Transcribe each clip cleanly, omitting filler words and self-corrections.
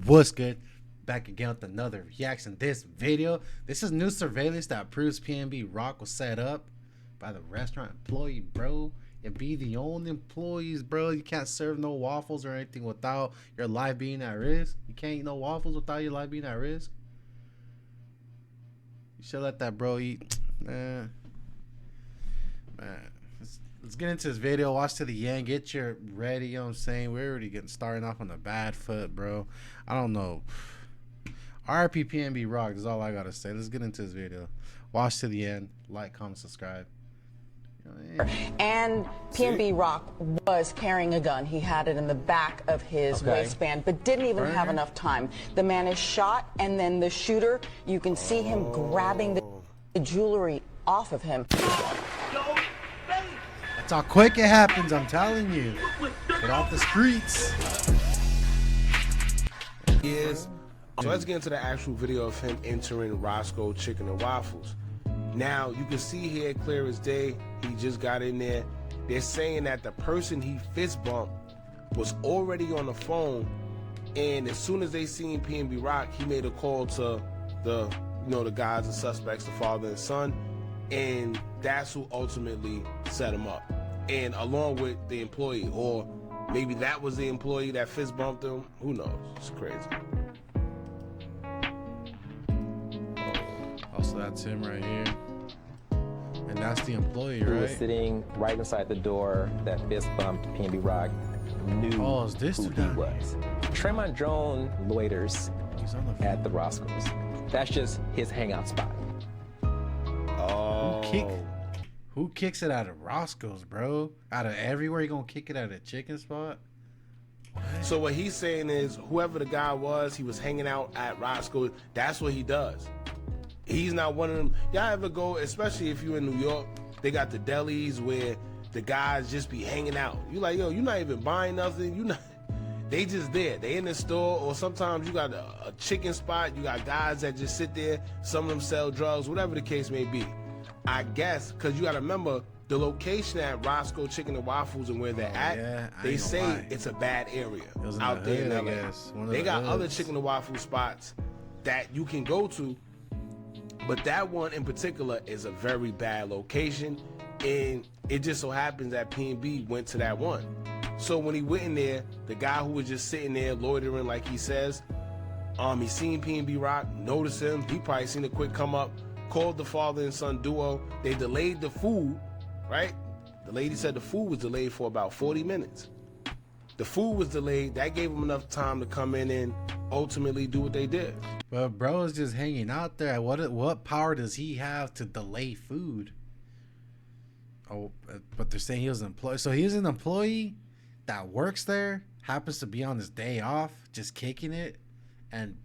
What's good? Back again with another reaction. This video, this is new surveillance that proves PNB Rock was set up by the restaurant employee, bro. And be the only employees, bro. You can't serve no waffles or anything without your life being at risk. You can't eat no waffles without your life being at risk. You should let that bro eat. Man. Let's get into this video. Watch to the end. Get your ready. You know what I'm saying? We're already getting starting off on a bad foot, bro. I don't know. RIP PNB Rock is all I gotta say. Let's get into this video. Watch to the end. Like, comment, subscribe. And PNB Rock was carrying a gun. He had it in the back of his waistband, but didn't even have enough time. The man is shot, and then the shooter, you can see him grabbing the jewelry off of him. That's how quick it happens, I'm telling you. Get off the streets. Yes. So let's get into the actual video of him entering Roscoe Chicken and Waffles. Now, you can see here clear as day, he just got in there. They're saying that the person he fist bumped was already on the phone, and as soon as they seen PNB Rock, he made a call to the guys and suspects, the father and son, and that's who ultimately set him up. And along with the employee, or maybe that was the employee that fist bumped him, who knows? It's crazy. Also, that's him right here. And that's the employee, Who right? was sitting right inside the door that fist bumped PNB Rock knew is this who the he guy? was. Tremont Jones loiters He's on the at the Roscoe's. That's just his hangout spot. Oh. Who kicks it out of Roscoe's, bro? Out of everywhere, you gonna kick it at a chicken spot? So what he's saying is, whoever the guy was, he was hanging out at Roscoe. That's what he does. He's not one of them. Y'all ever go, especially if you're in New York, they got the delis where the guys just be hanging out. You like, yo, you're not even buying nothing. You not. They just there. They in the store, or sometimes you got a chicken spot. You got guys that just sit there. Some of them sell drugs, whatever the case may be. I guess because you got to remember the location at Roscoe Chicken and Waffles and where they're at. Yeah, they say it's a bad area out there in LA. They got other chicken and waffle spots that you can go to, but that one in particular is a very bad location, and it just so happens that PNB went to that one. So when he went in there, the guy who was just sitting there loitering, like he says, he seen PNB Rock, noticed him. He probably seen a quick come up, called the father and son duo. They delayed the food, right? The lady said the food was delayed for about 40 minutes. The food was delayed. That gave them enough time to come in and ultimately do what they did. But bro is just hanging out there. What power does he have to delay food? Oh, but they're saying he was an employee. So he was an employee that works there, happens to be on his day off, just kicking it, and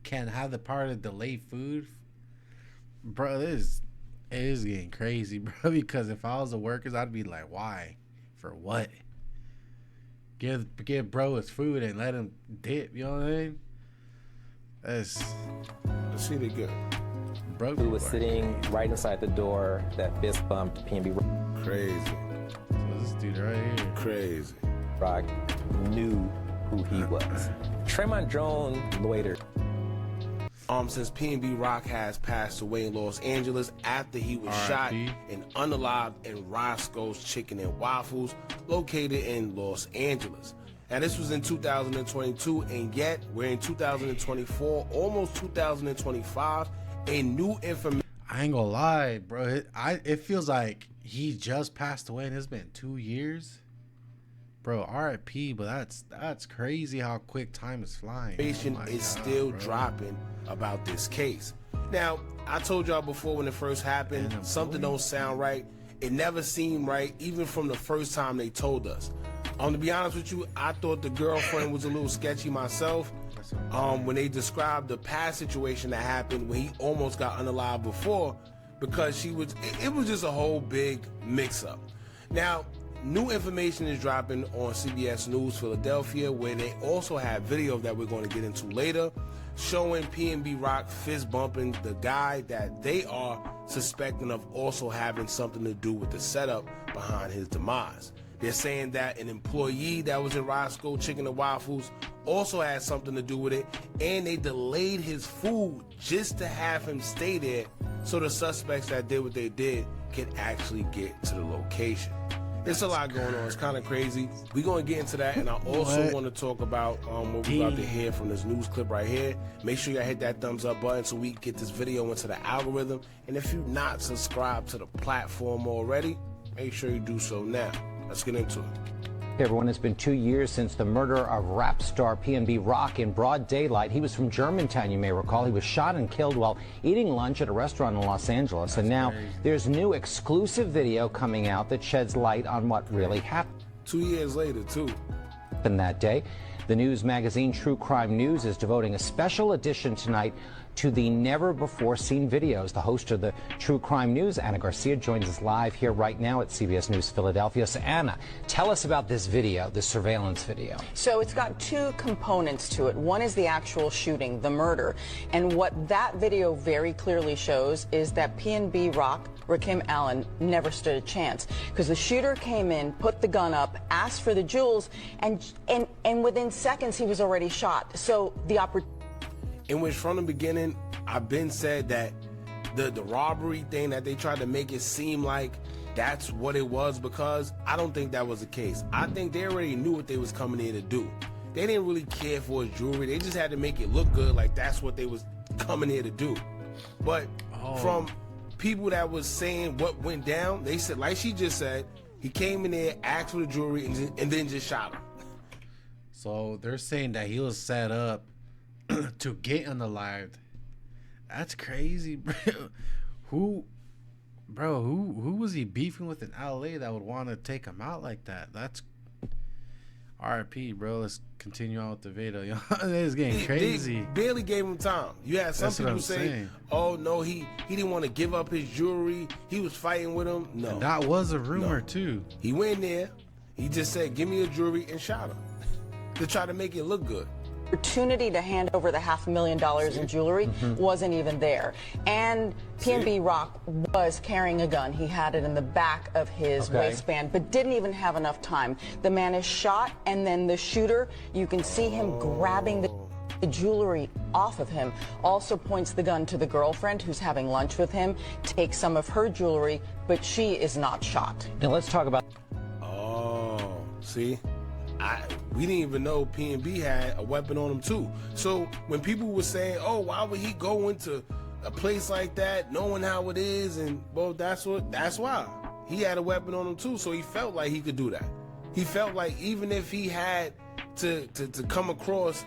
can have the power to delay food. Bro, it is getting crazy, bro. Because if I was a worker, I'd be like, why? For what? Give bro his food and let him dip. You know what I mean? Let's see they good. Bro, Who was sitting right inside the door that fist bumped PNB Crazy. So this dude right here. Crazy. Rock knew who he was. Tremont Jones loitered. Since PNB Rock has passed away in Los Angeles after he was shot and unalived in Roscoe's Chicken and Waffles, located in Los Angeles. Now this was in 2022, and yet we're in 2024, almost 2025, and new information. I ain't gonna lie, bro. It feels like he just passed away, and it's been 2 years. Bro, RIP, but that's crazy how quick time is flying. Is still dropping about this case. Now, I told y'all before when it first happened, something don't sound right. It never seemed right, even from the first time they told us. To be honest with you, I thought the girlfriend was a little sketchy myself. When they described the past situation that happened when he almost got unalived before, because it was just a whole big mix-up. Now, new information is dropping on CBS News Philadelphia, where they also have video that we're going to get into later, showing PNB Rock fist bumping the guy that they are suspecting of also having something to do with the setup behind his demise. They're saying that an employee that was in Roscoe Chicken and Waffles also had something to do with it, and they delayed his food just to have him stay there so the suspects that did what they did can actually get to the location. There's a lot going on. It's kind of crazy. We're going to get into that, and I also want to talk about what we're about to hear from this news clip right here. Make sure y'all hit that thumbs up button so we can get this video into the algorithm. And if you're not subscribed to the platform already, make sure you do so now. Let's get into it. Hey everyone, it's been 2 years since the murder of rap star PNB Rock in broad daylight. He was from Germantown, you may recall. He was shot and killed while eating lunch at a restaurant in Los Angeles. And now there's new exclusive video coming out that sheds light on what really happened. 2 years later, too. And that day, the news magazine True Crime News is devoting a special edition tonight to the never-before-seen videos. The host of the True Crime News, Anna Garcia, joins us live here right now at CBS News Philadelphia. So, Anna, tell us about this video, this surveillance video. So it's got two components to it. One is the actual shooting, the murder. And what that video very clearly shows is that PNB Rock, Rakim Allen, never stood a chance. Because the shooter came in, put the gun up, asked for the jewels, and within seconds he was already shot. So the opportunity. In which from the beginning, I've been said that the robbery thing that they tried to make it seem like that's what it was, because I don't think that was the case. I think they already knew what they was coming in to do. They didn't really care for his jewelry. They just had to make it look good, like that's what they was coming here to do. But from people that was saying what went down, they said, like she just said, he came in there, asked for the jewelry, and then just shot him. So they're saying that he was set up to get unalived. That's crazy, bro. Who was he beefing with in LA that would want to take him out like that? That's RIP, bro. Let's continue on with the video. It's getting crazy. They barely gave him time. You had some people say, "Oh no, he didn't want to give up his jewelry. He was fighting with him." No, and that was a rumor too. He went there. He just said, "Give me your jewelry," and shot him to try to make it look good. Opportunity to hand over the $500,000 in jewelry wasn't even there. And PNB Rock was carrying a gun. He had it in the back of his waistband, but didn't even have enough time. The man is shot, and then the shooter, you can see him grabbing the jewelry off of him, also points the gun to the girlfriend who's having lunch with him, takes some of her jewelry, but she is not shot. Now let's talk about... Oh, see? We didn't even know PNB had a weapon on him too. So when people were saying, "Oh, why would he go into a place like that, knowing how it is?" and well, that's why he had a weapon on him too. So he felt like he could do that. He felt like even if he had to come across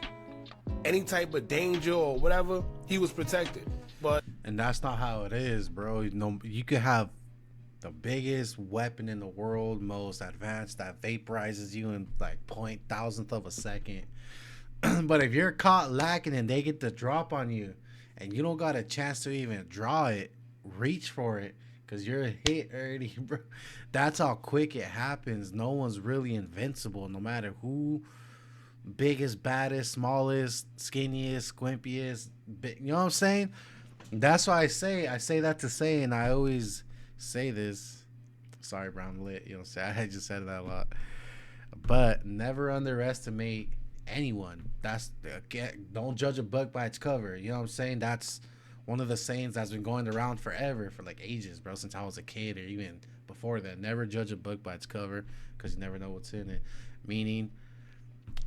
any type of danger or whatever, he was protected. And that's not how it is, bro. You could have the biggest weapon in the world, most advanced, that vaporizes you in like 0.000th of a second. But if you're caught lacking and they get the drop on you and you don't got a chance to even draw it, reach for it, because you're hit already, bro. That's how quick it happens. No one's really invincible, no matter who biggest, baddest, smallest, skinniest, squimpiest, you know what I'm saying? That's why I say that to say, and I always say this, sorry, bro, I'm lit, you know what I'm saying? I just said that a lot, but never underestimate anyone. Don't judge a book by its cover, you know what I'm saying? That's one of the sayings that's been going around forever, for like ages, bro, since I was a kid or even before that. Never judge a book by its cover, because you never know what's in it. Meaning,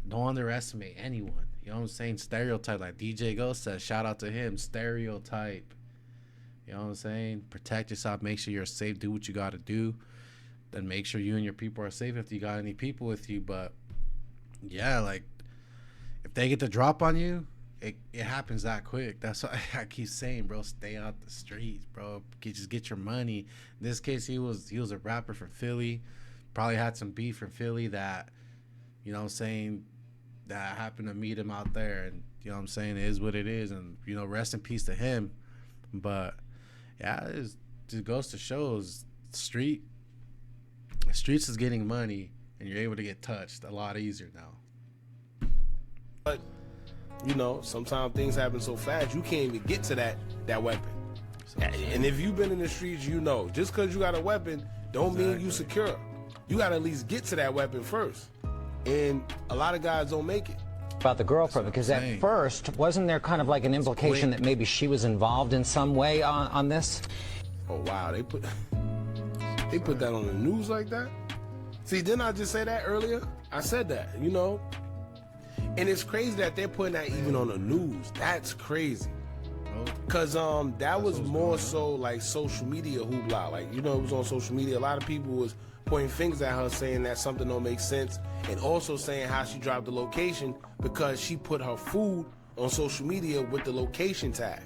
don't underestimate anyone, you know what I'm saying? Stereotype, like DJ Ghost says, shout out to him, stereotype. You know what I'm saying? Protect yourself. Make sure you're safe. Do what you got to do. Then make sure you and your people are safe if you got any people with you. But, yeah, like, if they get the drop on you, it happens that quick. That's what I keep saying, bro. Stay out the streets, bro. Just get your money. In this case, he was a rapper from Philly. Probably had some beef from Philly that, you know what I'm saying, that happened to meet him out there. And, you know what I'm saying, it is what it is. And, you know, rest in peace to him. But... yeah, it goes to show streets is getting money, and you're able to get touched a lot easier now. But you know, sometimes things happen so fast you can't even get to that weapon. And if you've been in the streets, you know, just because you got a weapon don't mean you secure. you got to at least get to that weapon first. And a lot of guys don't make it. About the girlfriend, because at first, wasn't there kind of like an implication that maybe she was involved in some way on this? Oh, wow. They put that on the news like that? See, didn't I just say that earlier? I said that, you know? And it's crazy that they're putting that even on the news. That's crazy. Because that was more so like social media hoopla. Like, you know, it was on social media. A lot of people was pointing fingers at her saying that something don't make sense, and also saying how she dropped the location because she put her food on social media with the location tag.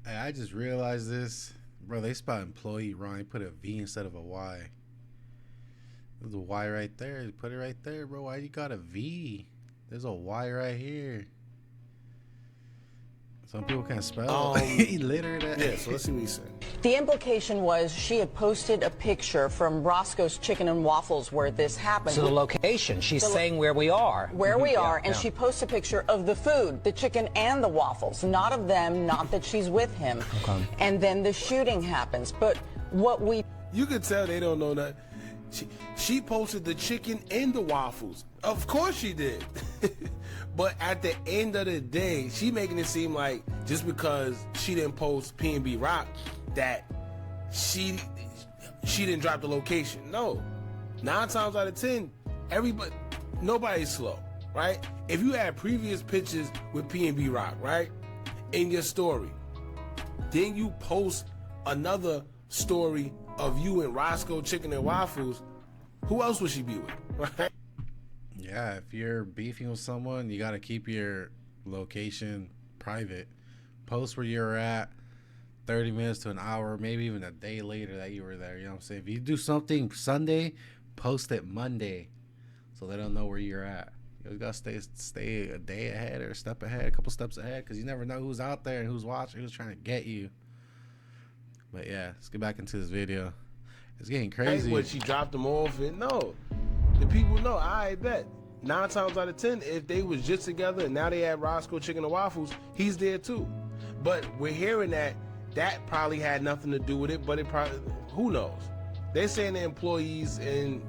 Hey, I just realized this. Bro, they spelled employee wrong. They put a V instead of a Y. There's a Y right there. They put it right there, bro. Why you got a V? There's a Y right here. Some people can't spell. He littered that. Yeah, so let's see what he said. The implication was she had posted a picture from Roscoe's Chicken and Waffles where this happened. So the location, she's saying where we are. Where we are, and she posts a picture of the food, the chicken and the waffles. Not of them, not that she's with him. Okay. And then the shooting happens. But what we... You can tell they don't know that. She posted the chicken and the waffles. Of course she did. But at the end of the day, she making it seem like just because she didn't post PNB Rock that she didn't drop the location. No. 9 times out of 10, nobody's slow, right? If you had previous pictures with PNB Rock, right, in your story, then you post another story of you and Roscoe Chicken and Waffles, who else would she be with, right? Yeah, if you're beefing with someone, you got to keep your location private. Post where you're at 30 minutes to an hour, maybe even a day later that you were there. You know what I'm saying? If you do something Sunday, post it Monday so they don't know where you're at. You got to stay a day ahead or a step ahead, a couple steps ahead, because you never know who's out there and who's watching, who's trying to get you. But yeah, let's get back into this video. It's getting crazy. When she dropped them off, and no, the people know. I bet 9 times out of 10, if they was just together and now they had Roscoe Chicken and Waffles, he's there too. But we're hearing that probably had nothing to do with it. But it probably, who knows? They're saying the employees and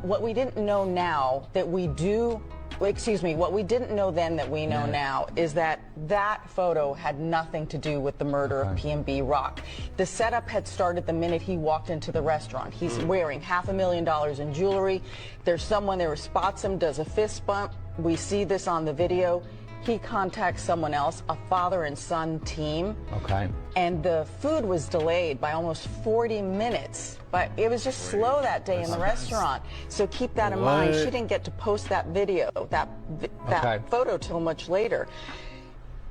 what we didn't know now that we do. What we didn't know then that we know now is that photo had nothing to do with the murder of PNB Rock. The setup had started the minute he walked into the restaurant. He's wearing $500,000 in jewelry. There's someone there who spots him, does a fist bump. We see this on the video. He contacts someone else, a father and son team. Okay. And the food was delayed by almost 40 minutes. But it was just slow that day in the restaurant. So keep that in mind. She didn't get to post that video, that photo till much later.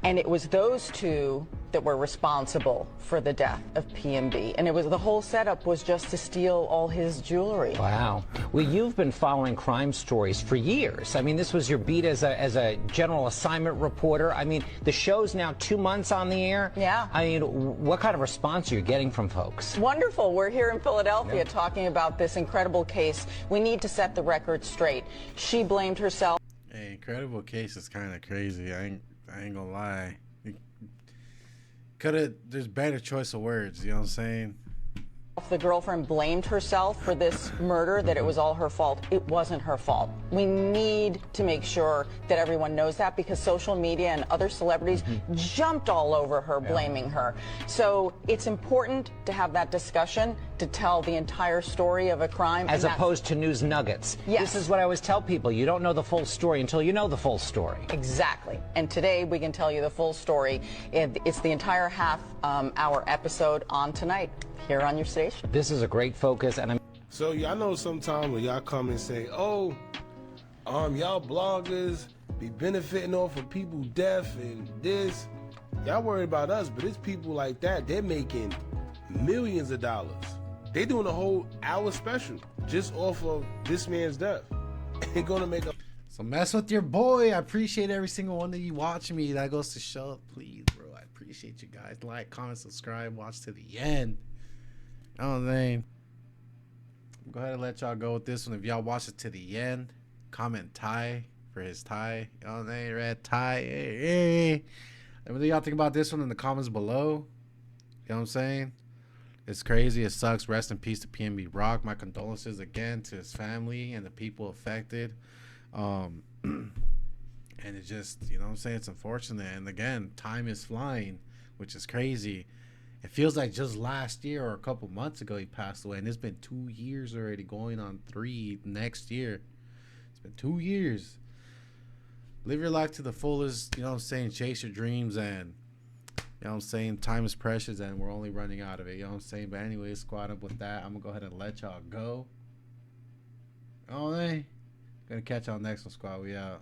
And it was those two that were responsible for the death of PNB. And the whole setup was just to steal all his jewelry. Wow. Well, you've been following crime stories for years. I mean, this was your beat as a general assignment reporter. I mean, the show's now 2 months on the air. Yeah. I mean, what kind of response are you getting from folks? Wonderful. We're here in Philadelphia talking about this incredible case. We need to set the record straight. She blamed herself. Hey, incredible case is kind of crazy. I ain't gonna lie. There's better choice of words, you know what I'm saying? The girlfriend blamed herself for this murder, that it was all her fault. It wasn't her fault. We need to make sure that everyone knows that, because social media and other celebrities jumped all over her, blaming her. So it's important to have that discussion, to tell the entire story of a crime. As opposed to news nuggets. Yes. This is what I always tell people. You don't know the full story until you know the full story. Exactly. And today we can tell you the full story. It's the entire half-hour episode on tonight here on your station. This is a great focus, and So y'all know sometimes when y'all come and say, oh, y'all bloggers be benefiting off of people death and this. Y'all worry about us, but it's people like that. They're making millions of dollars. They doing a whole hour special just off of this man's death. And gonna make a... So mess with your boy. I appreciate every single one of you watching me. That goes to show. Please, bro. I appreciate you guys. Like, comment, subscribe, watch to the end. You know what I'm saying? Go ahead and let y'all go with this one. If y'all watch it to the end, comment tie for his tie. You know what I'm saying? Red tie. Hey. What do y'all think about this one in the comments below? You know what I'm saying? It's crazy. It sucks. Rest in peace to PNB Rock. My condolences again to his family and the people affected. And it just, you know what I'm saying? It's unfortunate. And again, time is flying, which is crazy. It feels like just last year or a couple months ago he passed away. And it's been 2 years already, going on 3 next year. It's been 2 years. Live your life to the fullest, you know what I'm saying? Chase your dreams, and you know what I'm saying? Time is precious and we're only running out of it. You know what I'm saying? But anyway, squad up with that. I'm going to go ahead and let y'all go. Oh, hey. Gonna catch y'all next one, squad. We out.